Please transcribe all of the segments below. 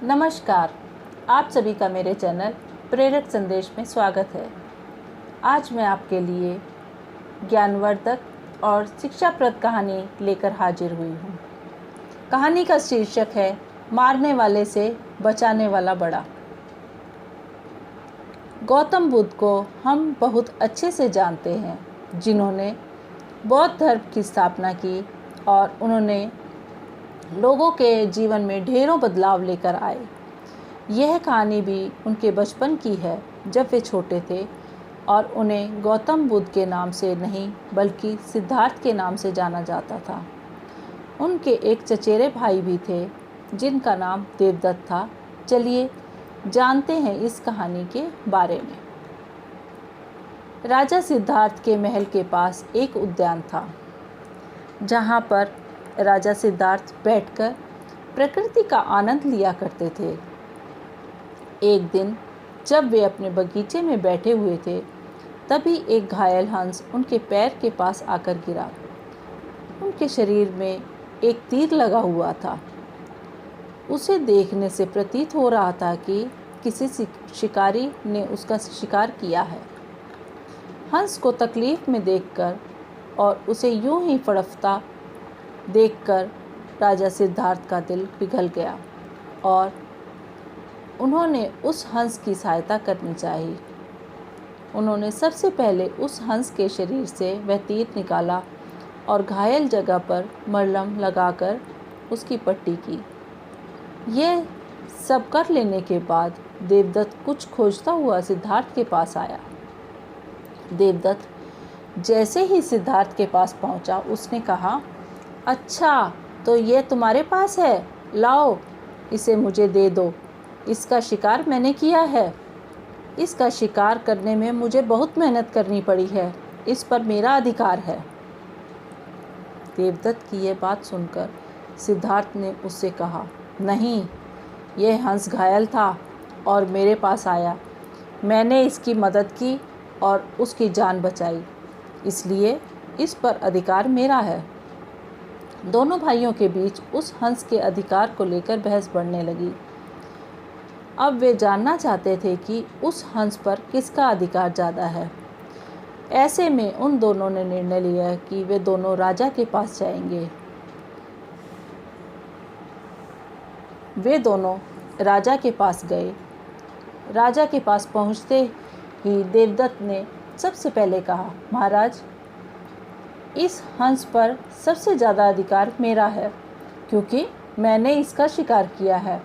नमस्कार। आप सभी का मेरे चैनल प्रेरक संदेश में स्वागत है। आज मैं आपके लिए ज्ञानवर्धक और शिक्षाप्रद कहानी लेकर हाजिर हुई हूँ। कहानी का शीर्षक है मारने वाले से बचाने वाला बड़ा। गौतम बुद्ध को हम बहुत अच्छे से जानते हैं, जिन्होंने बौद्ध धर्म की स्थापना की और उन्होंने लोगों के जीवन में ढेरों बदलाव लेकर आए। यह कहानी भी उनके बचपन की है, जब वे छोटे थे और उन्हें गौतम बुद्ध के नाम से नहीं बल्कि सिद्धार्थ के नाम से जाना जाता था। उनके एक चचेरे भाई भी थे जिनका नाम देवदत्त था। चलिए जानते हैं इस कहानी के बारे में। राजा सिद्धार्थ के महल के पास एक उद्यान था, जहाँ पर राजा सिद्धार्थ बैठकर प्रकृति का आनंद लिया करते थे। एक दिन जब वे अपने बगीचे में बैठे हुए थे, तभी एक घायल हंस उनके पैर के पास आकर गिरा। उनके शरीर में एक तीर लगा हुआ था। उसे देखने से प्रतीत हो रहा था कि किसी शिकारी ने उसका शिकार किया है। हंस को तकलीफ में देखकर और उसे यूं ही फड़फता देखकर राजा सिद्धार्थ का दिल पिघल गया और उन्होंने उस हंस की सहायता करनी चाहिए। उन्होंने सबसे पहले उस हंस के शरीर से वह तीर निकाला और घायल जगह पर मरहम लगाकर उसकी पट्टी की। यह सब कर लेने के बाद देवदत्त कुछ खोजता हुआ सिद्धार्थ के पास आया। देवदत्त जैसे ही सिद्धार्थ के पास पहुंचा, उसने कहा, अच्छा, तो ये तुम्हारे पास है, लाओ इसे मुझे दे दो। इसका शिकार मैंने किया है। इसका शिकार करने में मुझे बहुत मेहनत करनी पड़ी है। इस पर मेरा अधिकार है। देवदत्त की यह बात सुनकर सिद्धार्थ ने उससे कहा, नहीं, यह हंस घायल था और मेरे पास आया। मैंने इसकी मदद की और उसकी जान बचाई, इसलिए इस पर अधिकार मेरा है। दोनों भाइयों के बीच उस हंस के अधिकार को लेकर बहस बढ़ने लगी। अब वे जानना चाहते थे कि उस हंस पर किसका अधिकार ज़्यादा है। ऐसे में उन दोनों ने निर्णय लिया कि वे दोनों राजा के पास जाएंगे। वे दोनों राजा के पास गए। राजा के पास पहुंचते ही देवदत्त ने सबसे पहले कहा, महाराज, इस हंस पर सबसे ज़्यादा अधिकार मेरा है, क्योंकि मैंने इसका शिकार किया है।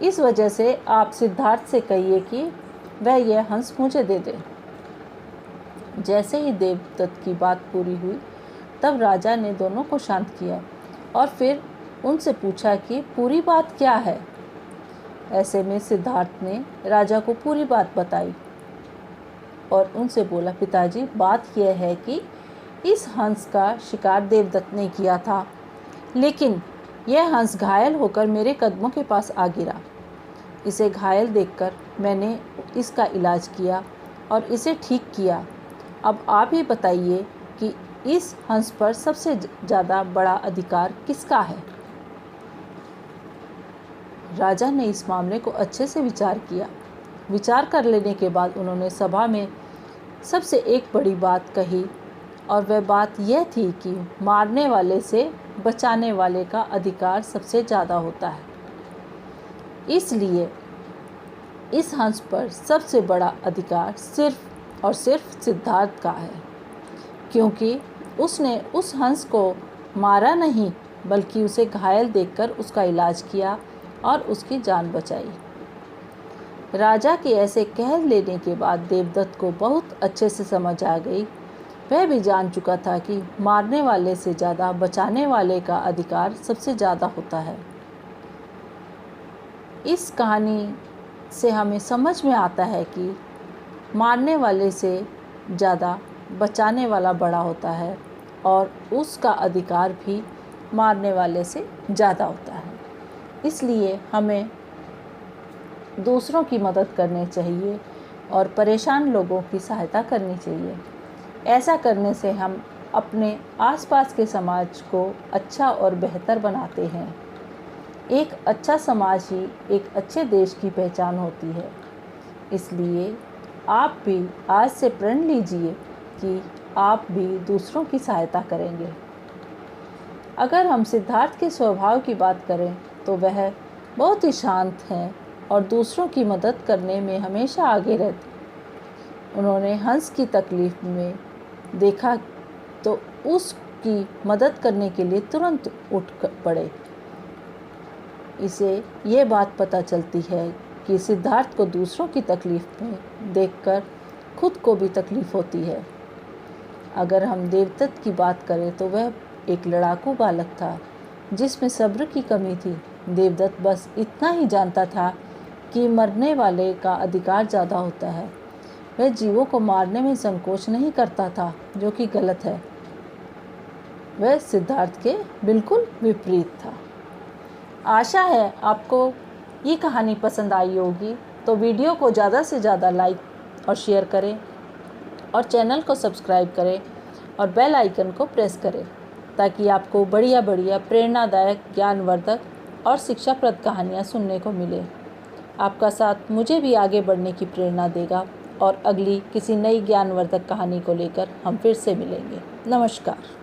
इस वजह से आप सिद्धार्थ से कहिए कि वह यह हंस मुझे दे दे। जैसे ही देवदत्त की बात पूरी हुई, तब राजा ने दोनों को शांत किया और फिर उनसे पूछा कि पूरी बात क्या है। ऐसे में सिद्धार्थ ने राजा को पूरी बात बताई और उनसे बोला, पिताजी, बात यह है कि इस हंस का शिकार देवदत्त ने किया था, लेकिन यह हंस घायल होकर मेरे कदमों के पास आ गिरा। इसे घायल देखकर मैंने इसका इलाज किया और इसे ठीक किया। अब आप ही बताइए कि इस हंस पर सबसे ज़्यादा बड़ा अधिकार किसका है। राजा ने इस मामले को अच्छे से विचार किया। विचार कर लेने के बाद उन्होंने सभा में सबसे एक बड़ी बात कही, और वह बात यह थी कि मारने वाले से बचाने वाले का अधिकार सबसे ज़्यादा होता है। इसलिए इस हंस पर सबसे बड़ा अधिकार सिर्फ और सिर्फ सिद्धार्थ का है, क्योंकि उसने उस हंस को मारा नहीं, बल्कि उसे घायल देखकर उसका इलाज किया और उसकी जान बचाई। राजा के ऐसे कह लेने के बाद देवदत्त को बहुत अच्छे से समझ आ गई। वह भी जान चुका था कि मारने वाले से ज़्यादा बचाने वाले का अधिकार सबसे ज़्यादा होता है। इस कहानी से हमें समझ में आता है कि मारने वाले से ज़्यादा बचाने वाला बड़ा होता है और उसका अधिकार भी मारने वाले से ज़्यादा होता है। इसलिए हमें दूसरों की मदद करनी चाहिए और परेशान लोगों की सहायता करनी चाहिए। ऐसा करने से हम अपने आसपास के समाज को अच्छा और बेहतर बनाते हैं। एक अच्छा समाज ही एक अच्छे देश की पहचान होती है। इसलिए आप भी आज से प्रण लीजिए कि आप भी दूसरों की सहायता करेंगे। अगर हम सिद्धार्थ के स्वभाव की बात करें तो वह बहुत ही शांत हैं और दूसरों की मदद करने में हमेशा आगे रहते। उन्होंने हंस की तकलीफ में देखा तो उसकी मदद करने के लिए तुरंत उठ पड़े। इसे ये बात पता चलती है कि सिद्धार्थ को दूसरों की तकलीफ में देखकर खुद को भी तकलीफ होती है। अगर हम देवदत्त की बात करें तो वह एक लड़ाकू बालक था जिसमें सब्र की कमी थी। देवदत्त बस इतना ही जानता था कि मरने वाले का अधिकार ज़्यादा होता है। वह जीवों को मारने में संकोच नहीं करता था, जो कि गलत है। वह सिद्धार्थ के बिल्कुल विपरीत था। आशा है आपको ये कहानी पसंद आई होगी, तो वीडियो को ज़्यादा से ज़्यादा लाइक और शेयर करें और चैनल को सब्सक्राइब करें और बेल आइकन को प्रेस करें ताकि आपको बढ़िया प्रेरणादायक, ज्ञानवर्धक और शिक्षाप्रद कहानियाँ सुनने को मिले। आपका साथ मुझे भी आगे बढ़ने की प्रेरणा देगा और अगली किसी नई ज्ञानवर्धक कहानी को लेकर हम फिर से मिलेंगे। नमस्कार।